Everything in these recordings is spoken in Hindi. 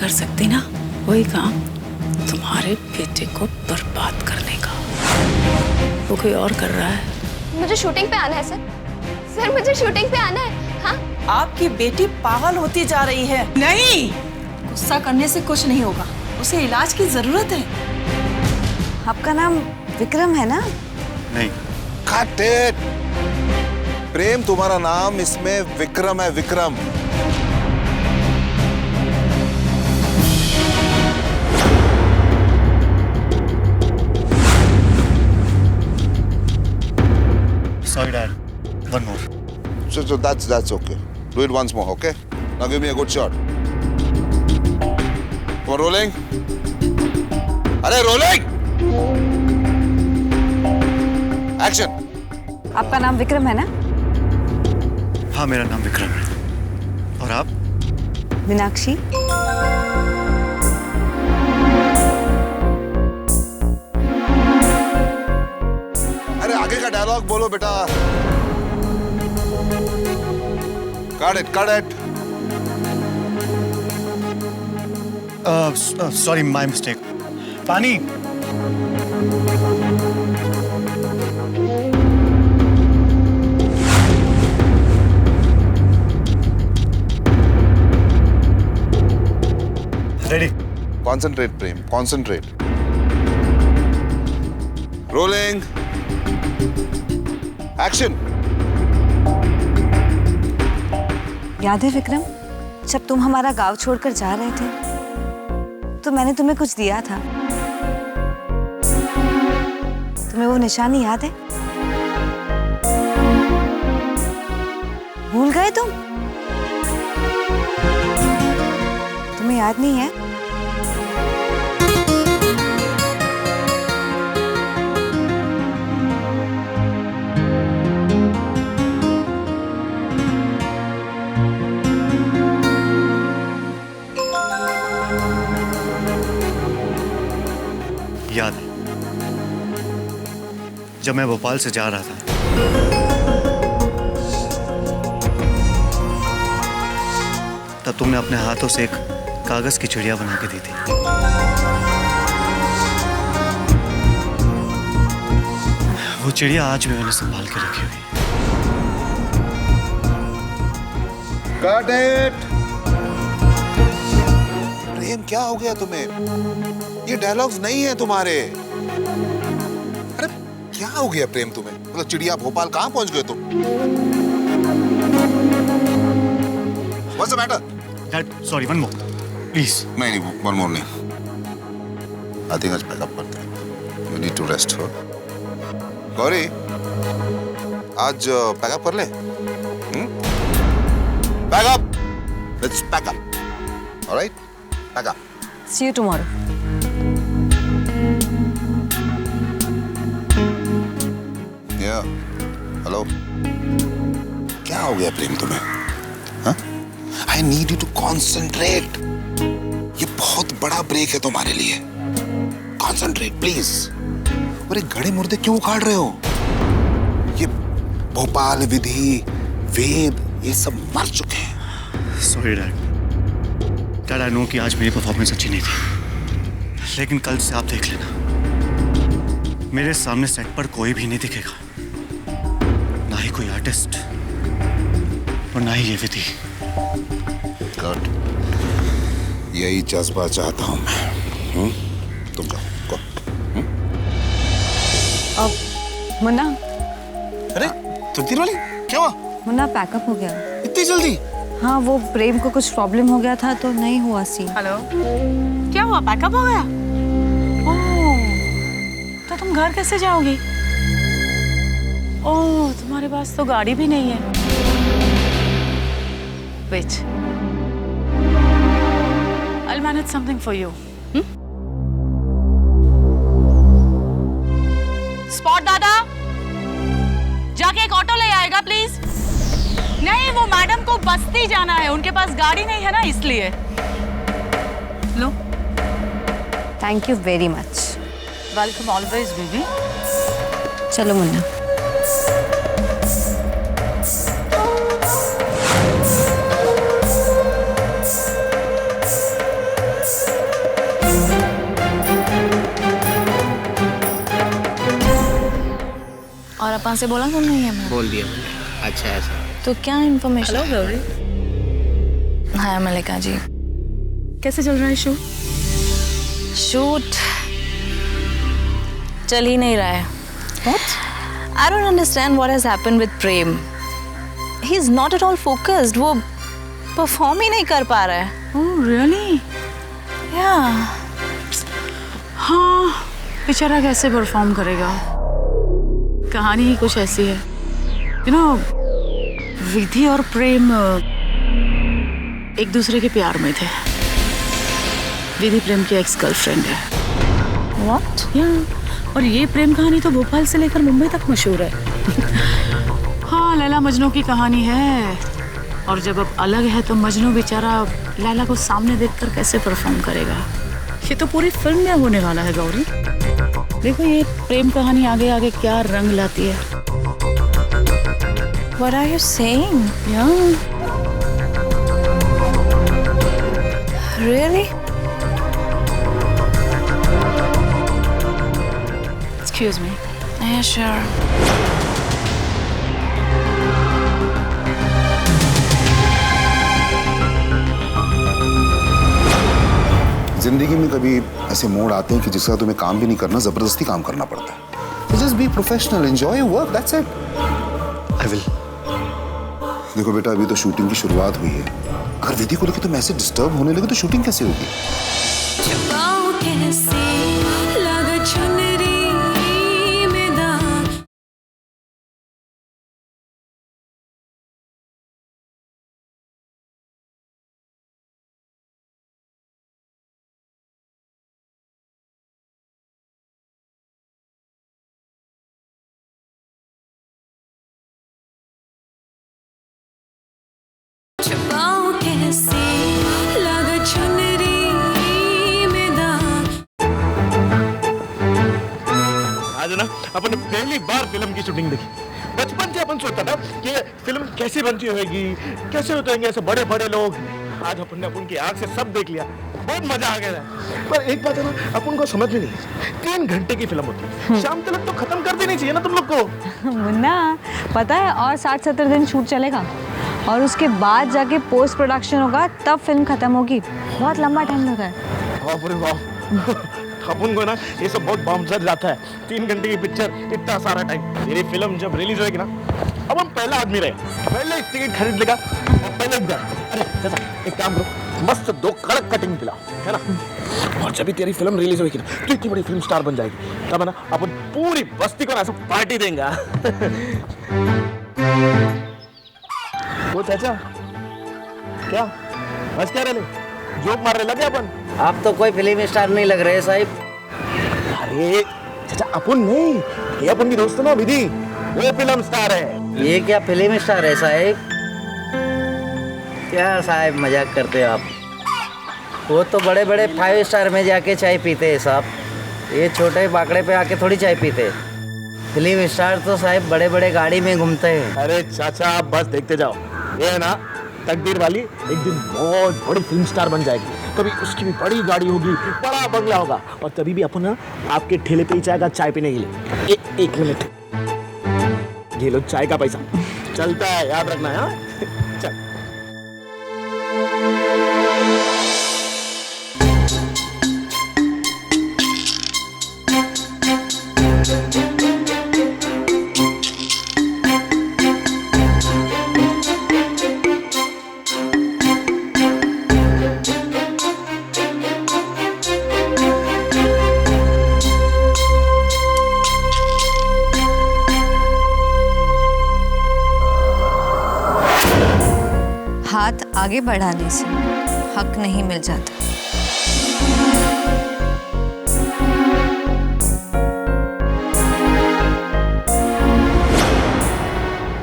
कर सकती ना, वही काम तुम्हारे बेटे को बर्बाद करने का। वो कोई और कर रहा है। मुझे शूटिंग पे आना है सर। सर मुझे शूटिंग पे आना है। हाँ, आपकी बेटी पागल होती जा रही है। नहीं, गुस्सा करने से कुछ नहीं होगा, उसे इलाज की जरूरत है। आपका नाम विक्रम है ना? नहीं। Cut it! प्रेम तुम्हारा नाम, इसमें विक्रम है, Vikram. Sorry, Dad. One more. So that's okay. Do it once more, okay? Now give me a good shot. Come on, rolling. अरे rolling! Action. आपका नाम विक्रम है ना? हाँ, मेरा नाम विक्रम है। और आप? मीनाक्षी। अरे आगे का डायलॉग बोलो बेटा। Cut it. Sorry, my mistake. पानी। Ready. Concentrate, प्रेम, concentrate. Rolling. Action. याद है विक्रम, जब तुम हमारा गांव छोड़कर जा रहे थे तो मैंने तुम्हें कुछ दिया था। तुम्हें वो निशानी याद है? भूल गए तुम? तुम्हें याद नहीं है? याद है, जब मैं भोपाल से जा रहा था तब तुमने अपने हाथों से एक कागज की चिड़िया बना के दी थी। वो चिड़िया आज भी मैंने संभाल के रखी हुई। Cut it. प्रेम क्या हो गया तुम्हें? ये डायलॉग्स नहीं है तुम्हारे। अरे क्या हो गया प्रेम तुम्हें? मतलब चिड़िया भोपाल कहाँ पहुंच गए तुम? What's the matter? Dad, sorry, one more, please. नहीं, one more नहीं। I think आज पैकअप करते हैं। You need to rest हो। गौरी, आज पैकअप कर ले। Pack up. Let's pack up. All right? Pack up. See you tomorrow. Yeah. Hello. क्या हो गया प्रेम तुम्हें? हाँ? I need you to concentrate. ये बहुत बड़ा ब्रेक है तुम्हारे लिए। Concentrate, please. और ये गड़े मुर्दे क्यों उखाड़ रहे हो? ये भोपाल, विधि, वेद, ये सब मर चुके हैं। Sorry, Dad. Dad, I know कि आज मेरी परफॉर्मेंस अच्छी नहीं थी, लेकिन कल से आप देख लेना, मेरे सामने सेट पर कोई भी नहीं दिखेगा, ना ही कोई आर्टिस्ट और ना ही ये विधि। Good. यही जज्बा चाहता हूँ मैं। तुम जाओ। अब मुन्ना। अरे तुम वाली क्या हुआ? मुन्ना पैकअप हो गया। इतनी जल्दी? हाँ, वो प्रेम को कुछ प्रॉब्लम हो गया था तो नहीं हुआ सीन। हेलो, क्या हुआ? पैकअप हो गया? ओह, तो तुम घर कैसे जाओगी? ओह, तुम्हारे पास तो गाड़ी भी नहीं है। Wait, I'll manage something for you. Spot दादा, जाके एक ऑटो ले आएगा प्लीज। नहीं, वो मैडम को बस्ती जाना है, उनके पास गाड़ी नहीं है ना, इसलिए। लो। Thank you very much. Welcome always baby. चलो मुन्ना। पापा से बोला तुमने ये मैं? बोल दिया। अच्छा ऐसा। तो क्या इन्फॉर्मेशन? हेलो गौरी, हाय मलिका जी। कैसे चल रहा है शो? शूट चल ही नहीं रहा है। What? I don't understand what has happened with Prem. He is not at all focused. वो परफॉर्म ही नहीं कर पा रहा है। Oh really? Yeah. हाँ, बेचारा कैसे परफॉर्म करेगा? कहानी ही कुछ ऐसी है। You know, विधि और प्रेम एक दूसरे के प्यार में थे। विधि प्रेम की एक्स गर्लफ्रेंड है। What? और ये प्रेम कहानी तो भोपाल से लेकर मुंबई तक मशहूर है। हाँ, लैला मजनू की कहानी है। और जब अब अलग है तो मजनू बेचारा लैला को सामने देखकर कैसे परफॉर्म करेगा? ये तो पूरी फिल्म में होने वाला है गौरी। देखो ये प्रेम कहानी आगे आगे क्या रंग लाती है। What are you saying? Yeah. Really? Excuse me. Yeah, sure. जिंदगी में कभी ऐसे मोड़ आते हैं कि जिसका तुम्हें काम भी नहीं करना, जबरदस्ती काम करना पड़ता है। Just be professional, enjoy your work, that's it. I will. देखो बेटा, अभी तो शूटिंग की शुरुआत हुई है। अगर विधि को लेकर तुम ऐसे डिस्टर्ब होने लगे तो शूटिंग कैसे होगी? आज ना अपन पहली बार फिल्म की शूटिंग देखी। बचपन से अपन सोचता था कि फिल्म कैसी बनती होगी, कैसे होते होंगे ऐसे बड़े बड़े लोग। आज अपन ने अपन की आंख से सब देख लिया, बहुत मजा आ गया। पर एक बात है ना, अपन को समझ में नहीं, 3 घंटे की फिल्म होती है, शाम तक तो खत्म कर देनी चाहिए ना तुम लोग को। मुन्ना, पता है और 60-70 दिन शूट चलेगा और उसके बाद जाके पोस्ट प्रोडक्शन होगा, तब फिल्म खत्म होगी। बहुत लंबा टाइम लगा है। अपन को ना ये सब बहुत बाउंसर जाता है। 3 घंटे की पिक्चर, इतना सारा टाइम। मेरी फिल्म जब रिलीज होगी ना, अब हम पहला आदमी रहे, पहले टिकट खरीद लेगा और पहले अरे चाचा एक काम करो, मस्त 2 कड़क कटिंग दिला, है ना। और जब भी तेरी फिल्म रिलीज होगी ना, तो इतनी बड़ी फिल्म स्टार बन जाएगी, तब है ना अपन पूरी बस्ती को ना ऐसा पार्टी देंगे। वो चाचा क्या बस क्या रहे, जोक मारने लगे अपन। आप तो कोई फिल्म स्टार नहीं लग रहे साहिब। अरे चाचा अपन नहीं, ये अपन की दोस्त ना विधि, वो फिल्म स्टार है। ये क्या फिल्म स्टार है साहिब? क्या साहिब मजाक करते हो आप? वो तो बड़े बड़े 5 स्टार में जाके चाय पीते हैं साहब, ये छोटे बाकड़े पे आके थोड़ी चाय पीते। फिल्म स्टार तो साहिब बड़े बड़े गाड़ी में घूमते हैं। अरे चाचा आप बस देखते जाओ, ये है ना तकदीर वाली एक दिन बहुत बड़ी फिल्म स्टार बन जाएगी, तभी उसकी भी बड़ी गाड़ी होगी, बड़ा बंगला होगा, और तभी भी अपन ना आपके ठेले पे ही जाएगा चाय पीने के लिए। एक मिनट, ये लो चाय का पैसा, चलता है याद रखना है। चल हाथ आगे बढ़ाने से हक नहीं मिल जाता।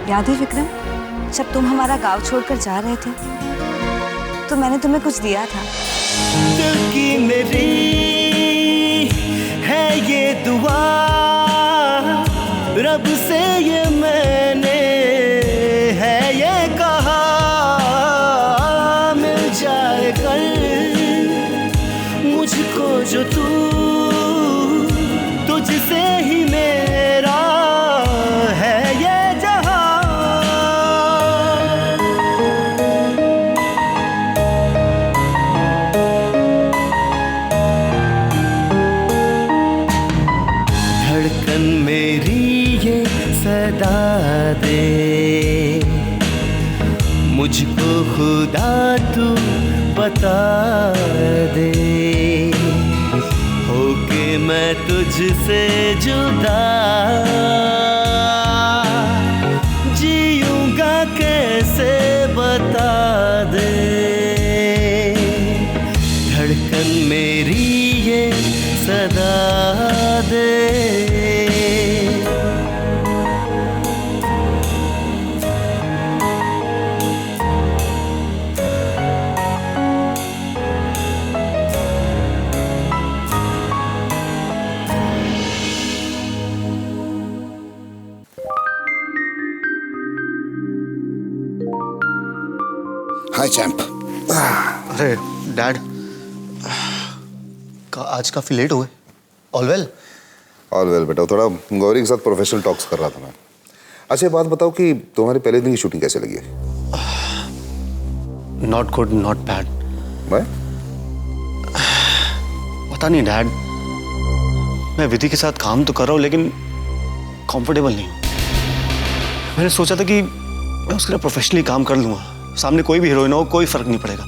याद है विक्रम, जब तुम हमारा गांव छोड़कर जा रहे थे तो मैंने तुम्हें कुछ दिया था। दिल की मेरी है ये दुआ, रब से ये मैंने है ये कहा, मिल जाए कल मुझको जो तू, तुझसे ही मेरा है धड़कन मेरी ये सदा दे, मुझको खुदा तू बता दे, होके मैं तुझसे जुदा जीऊंगा कैसे बता दे, धड़कन मेरी ये सदा दे। हाय चैंप। अरे डैड, आज काफी लेट हो गए। All well? ऑल वेल बेटा, थोड़ा गौरी के साथ प्रोफेशनल टॉक्स कर रहा था मैं। अच्छा बात बताओ कि तुम्हारे पहले दिन की शूटिंग कैसे लगी है? Not good, not bad. मैं पता नहीं डैड, मैं विधि के साथ काम तो कर रहा हूँ लेकिन कंफर्टेबल नहीं हूँ। मैंने सोचा था कि मैं उसके लिए प्रोफेशनली काम कर लूंगा, सामने कोई भी हीरोइन हो कोई फर्क नहीं पड़ेगा,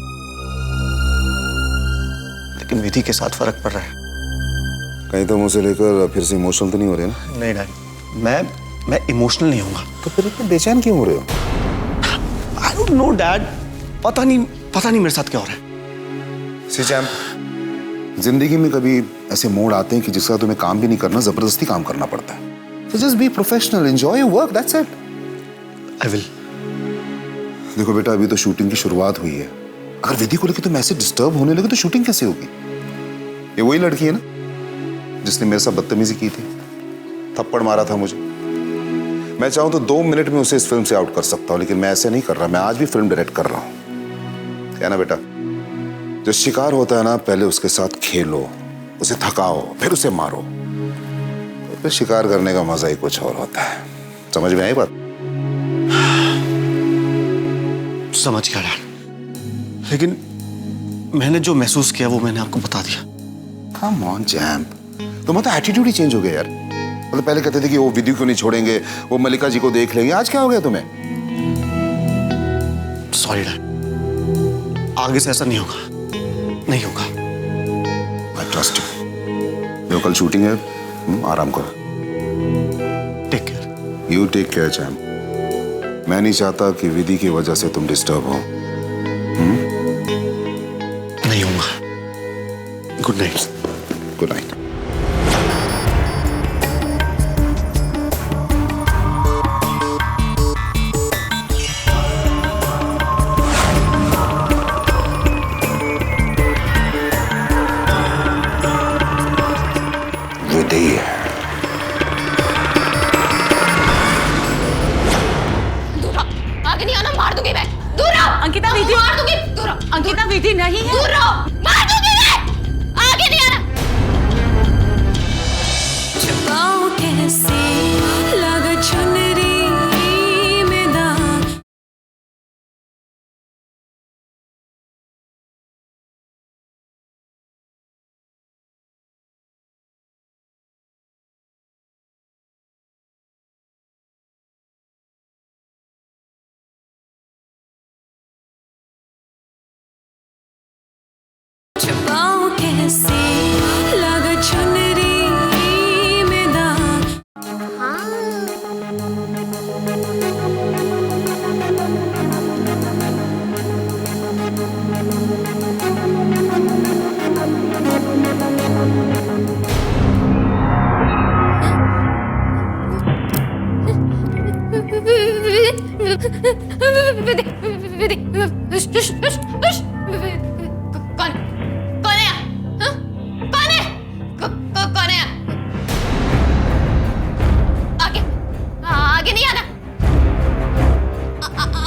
लेकिन विधि के साथ फर्क पड़ रहा है। कहीं तो मुझे लेकर फिर से इमोशनल तो नहीं हो रहे ना? नहीं डैड, मैं इमोशनल नहीं होऊंगा। तो फिर इतने बेचैन क्यों हो रहे हो? आई डोंट नो डैड, पता नहीं मेरे साथ क्या हो रहा है। सी चैंप, जिंदगी में कभी ऐसे मोड़ आते हैं कि जिसका तुम्हें काम भी नहीं करना, जबरदस्ती काम करना पड़ता है। तो just be professional, enjoy your work, that's it. I will. देखो बेटा, अभी तो शूटिंग की शुरुआत हुई है। अगर विधि को लेकर तुम ऐसे डिस्टर्ब होने लगे तो शूटिंग कैसे होगी? ये वही लड़की है ना जिसने मेरे साथ बदतमीजी की थी, थप्पड़ मारा था मुझे। मैं चाहूं तो 2 मिनट में उसे इस फिल्म से आउट कर सकता हूं, लेकिन मैं ऐसे नहीं कर रहा। मैं आज भी फिल्म डायरेक्ट कर रहा हूं। क्या ना बेटा, जो शिकार होता है ना, पहले उसके साथ खेलो, उसे थकाओ, फिर उसे मारो, तो फिर शिकार करने का मजा ही कुछ और होता है। समझ में आई बात? समझ गया डैड, लेकिन मैंने जो महसूस किया वो मैंने आपको बता दिया। कम ऑन चैंप, तुम्हारा तो एटीट्यूड ही चेंज हो गया यार। मतलब पहले कहते थे कि वो विधि को नहीं छोड़ेंगे, वो मल्लिका जी को देख लेंगे, आज क्या हो गया तुम्हें? सॉरी डैड, आगे से ऐसा नहीं होगा, नहीं होगा। I trust you. कल शूटिंग है, आराम करो। Take care. You take care champ. मैं नहीं चाहता कि विधि की वजह से तुम डिस्टर्ब हो। नहीं होगा। Good night. Good night. Vidhi, आगे नहीं आना, मार दूंगी मैं। दूर रहो। अंकिता, विधि मार दूंगी। दूर रहो। अंकिता, विधि नहीं है। दूर रहो, मार दूंगी मैं। आगे नहीं आना। छुपाऊं कैसे लगा चुनरी में दाग। छुपाऊं कैसे लगा चुनरी में दाग। कौन कौन है? हाँ? कौन है? कौन है? आगे आगे नहीं आना।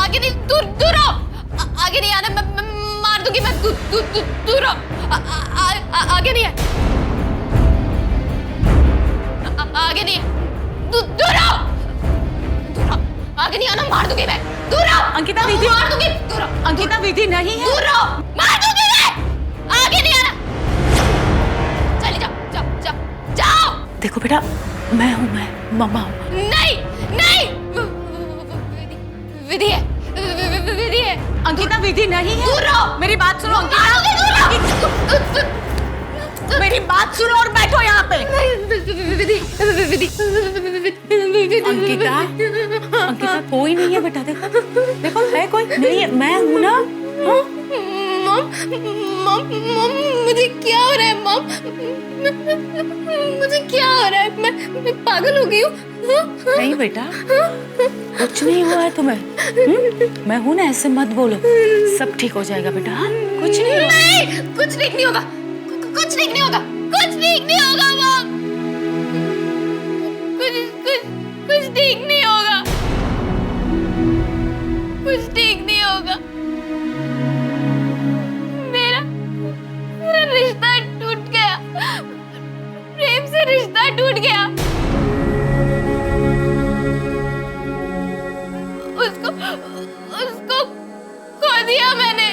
आगे नहीं, दूर दूर रहो। आगे नहीं आना, मैं मार दूंगी मैं। दूर रहो। आगे नहीं है। आगे नहीं है। दूर रहो। दूर रहो। आगे नहीं आना, मार दूंगी मैं। दूर रहो। अंकिता, विधि मार दूंगी। दूर रहो। अंकिता, विधि नहीं है। दूर रहो, मार दूंगी मैं। आगे नहीं आना। चले जाओ, जाओ जाओ जाओ। देखो बेटा, मैं हूँ, मैं मम्मा हूँ। नहीं नहीं, विधि है, विधि है। अंकिता विधि नहीं है। दूर रहो। मेरी बात सुनो अंकिता, मेरी बात सुनो और बैठो यहाँ पे। विधि, विधि, अंकिता, अंकिता कोई नहीं है बेटा, देखो देखो है कोई नहीं है, मैं हूँ ना। मम, मम, मम, मुझे क्या हो रहा है मम? मुझे क्या हो रहा है? मैं पागल हो गई हूँ। नहीं बेटा, कुछ नहीं हुआ है तुम्हें। मैं हूँ ना, ऐसे मत बोलो, सब ठीक हो जाएगा बेटा। हाँ, कुछ नहीं हुआ। नहीं, कुछ ठीक नहीं होगा, कुछ ठीक नहीं होगा, कुछ ठीक नहीं होगा मम, कुछ ठीक नहीं होगा, कुछ ठीक नहीं होगा। मेरा रिश्ता टूट गया, प्रेम से रिश्ता टूट गया। उसको खो दिया मैंने।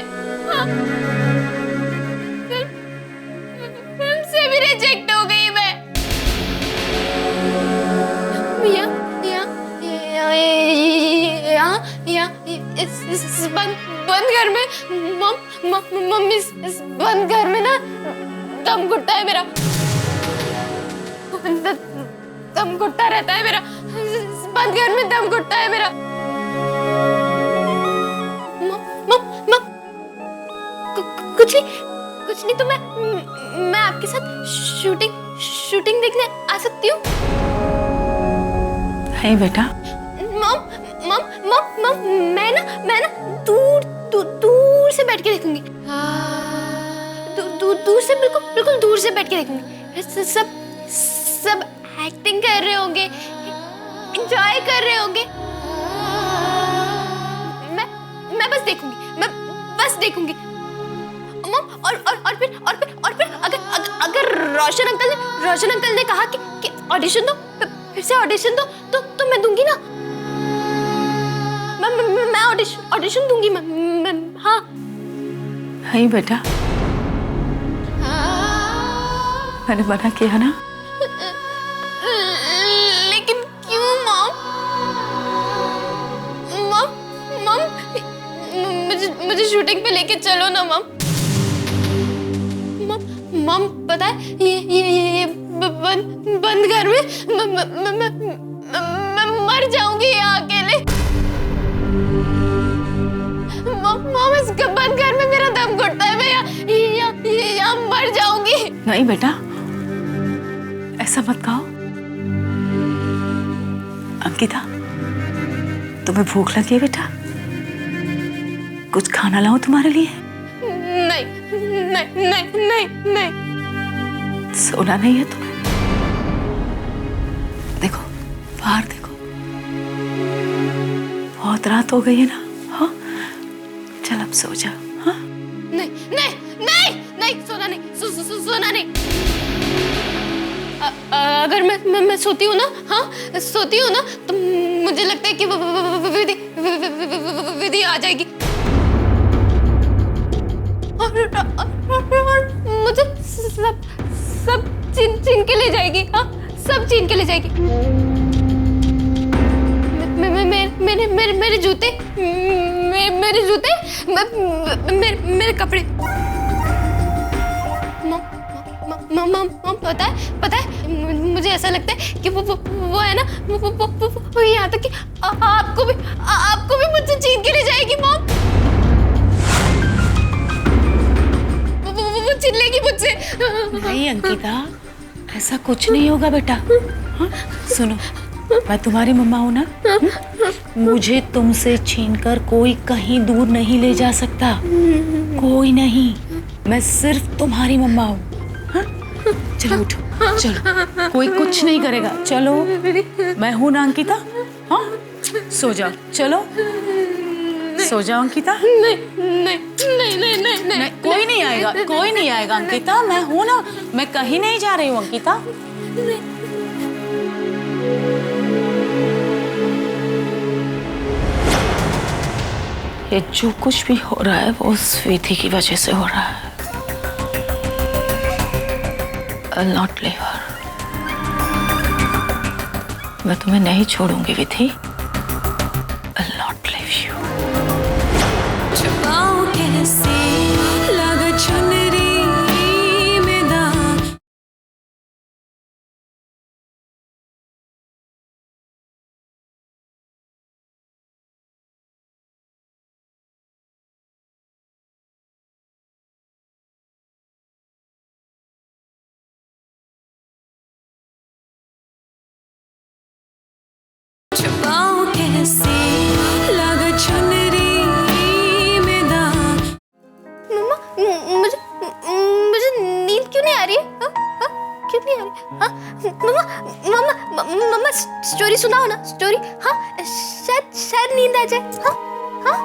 फिल्म से भी रिजेक्ट हो गई मैं। इस बंद घर में मम्मी, इस बंद घर में ना दम घुटता है मेरा, दम घुटता रहता है मेरा, इस बंद घर में दम घुटता है मेरा। कुछ नहीं तो मैं आपके साथ शूटिंग देखने आ सकती हूँ? है बेटा। मम, मैं ना दूर से बैठ के देखूंगी, दूर से, बिल्कुल दूर से बैठ के देखूंगी। सब एक्टिंग कर रहे होंगे, एंजॉय कर रहे होंगे, मैं बस देखूंगी। और फिर अगर रोशन अंकल ने कहा कि ऑडिशन दो, फिर से ऑडिशन दो, तो मैं दूंगी ना, मैं ऑडिशन दूंगी मैं। हाँ है बेटा, मैंने मना किया ना। लेकिन क्यों मम? मुझे शूटिंग पे लेके चलो ना मम। मम पता है ये बंद घर में मैं मर जाऊंगी यहाँ अकेले। मम इस बंद घर में मेरा दम घुटता है, मैं यहाँ मर जाऊंगी। नहीं बेटा, ऐसा मत कहो। अंकिता, तुम्हें भूख लगी है बेटा? कुछ खाना लाऊं तुम्हारे लिए? नहीं। सोना नहीं है तुम्हें? देखो बाहर देखो, बहुत रात हो गई है ना। हाँ, चल अब सो जा। हाँ, नहीं, सोना नहीं। अगर मैं सोती हूँ ना, तो मुझे लगता है कि विधि आ जाएगी और मुझे सब छीन के ले जाएगी। हाँ, सब छीन के ले जाएगी। मेरे जूते, मेरे कपड़े। मम पता है मुझे ऐसा लगता है कि वो है ना, वो यहाँ तक कि आपको भी मुझसे छीन के ले जाएगी मम। वो चिल्लेगी मुझसे। नहीं अंकिता, ऐसा कुछ नहीं होगा बेटा। हाँ? सुनो, मैं तुम्हारी मम्मा हूँ ना। मुझे तुमसे छीनकर कोई कहीं दूर नहीं ले जा सकता, कोई नहीं। मैं सिर्फ तुम्हारी मम्मा हूँ। हाँ? चलो उठो, चलो, कोई कुछ नहीं करेगा। चलो, मैं हूँ ना अंकिता। हाँ, सो जाओ, चलो सो जाओ अंकिता। नहीं, कोई नहीं आएगा अंकिता, मैं हूँ ना, मैं कहीं नहीं जा रही हूँ अंकिता। ये जो कुछ भी हो रहा है वो उस विधि की वजह से हो रहा है। I'll not leave her. मैं तुम्हें नहीं छोड़ूंगी विधि। I'll not leave you. छुपाऊं कैसे लगा चुनरी में दाग। छुपाऊं कैसे लगा चुनरी में दाग। मम्मा मुझे मुझे नींद क्यों नहीं आ रही है? हाँ? हाँ? क्यों नहीं आ रही? हाँ? मम्मा मम्मा मम्मा स्टोरी सुनाओ ना, स्टोरी। हाँ, शायद नींद आ जाए। हाँ? हाँ?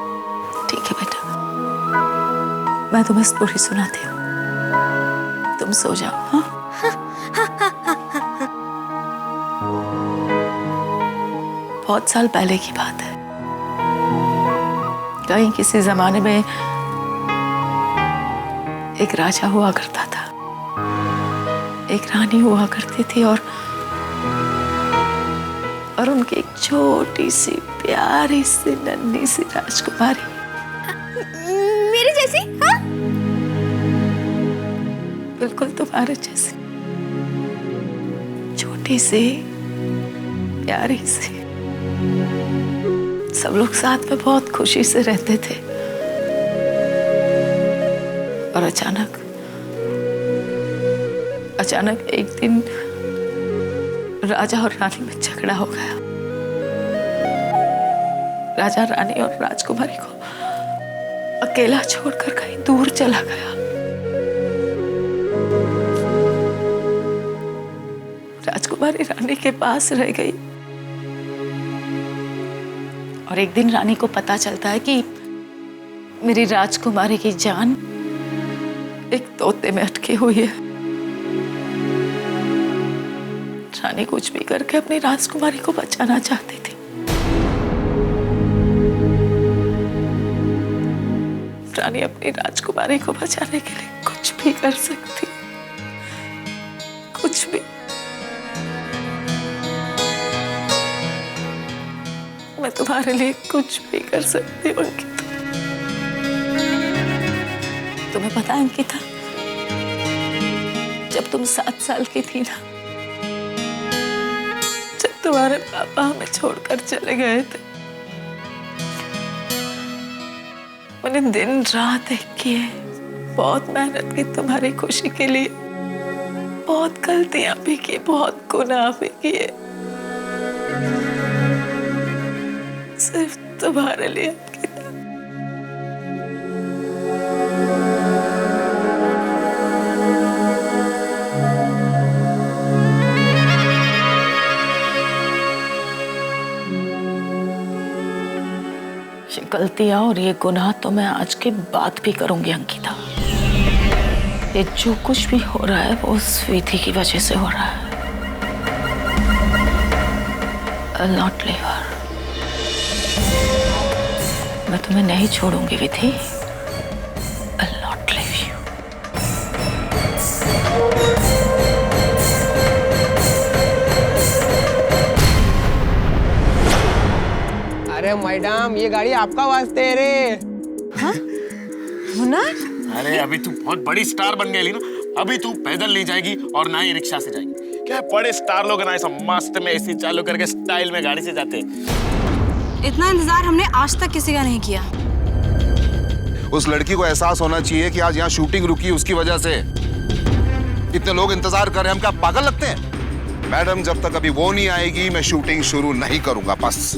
ठीक है बेटा, मैं तुम्हें स्टोरी सुनाती हूँ, तुम सो जाओ। हाँ? बहुत साल पहले की बात है। कहीं किसी जमाने में एक राजा हुआ करता था, एक रानी हुआ करती थी और उनकी एक छोटी सी प्यारी सी नन्ही सी राजकुमारी। मेरी जैसी? हाँ? बिल्कुल तुम्हारे जैसी, छोटी सी प्यारी सी। सब लोग साथ में बहुत खुशी से रहते थे और अचानक एक दिन राजा और रानी में झगड़ा हो गया। राजा रानी और राजकुमारी को अकेला छोड़कर कहीं दूर चला गया। राजकुमारी रानी के पास रह गई और एक दिन रानी को पता चलता है कि मेरी राजकुमारी की जान एक तोते में अटकी हुई है। रानी कुछ भी करके अपनी राजकुमारी को बचाना चाहती थी। रानी अपनी राजकुमारी को बचाने के लिए कुछ भी कर सकती, कुछ भी। मैं तुम्हारे लिए कुछ भी कर सकती हूँ अंकिता। तुम्हें पता है अंकिता, जब तुम 7 साल की थी ना, जब तुम्हारे पापा हमें छोड़कर चले गए थे, मैंने दिन रात एक किए, बहुत मेहनत की तुम्हारी खुशी के लिए, बहुत गलतियां भी की, बहुत गुनाह भी किए, सिर्फ तुम्हारे लिए अंकिता। ये गलतियां और ये गुनाह तो मैं आज के बाद भी करूंगी अंकिता। ये जो कुछ भी हो रहा है वो उस विधि की वजह से हो रहा है। I'll not leave her. मैं तुम्हें नहीं छोड़ूंगी विधि। I'll not leave you. अरे मैडम, ये गाड़ी आपका वास्ते है रे। हाँ? मुन्ना? अरे अभी तू बहुत बड़ी स्टार बन गई ना, अभी तू पैदल नहीं जाएगी और ना ही रिक्शा से जाएगी। क्या बड़े स्टार लोग ना ऐसा मस्त में एसी चालू करके स्टाइल में गाड़ी से जाते। इतना इंतजार हमने आज तक किसी का नहीं किया। उस लड़की को एहसास होना चाहिए कि आज यहाँ शूटिंग रुकी उसकी वजह से। इतने लोग इंतजार कर रहे हैं, हम क्या पागल लगते हैं? मैडम, जब तक अभी वो नहीं आएगी मैं शूटिंग शुरू नहीं करूंगा, बस।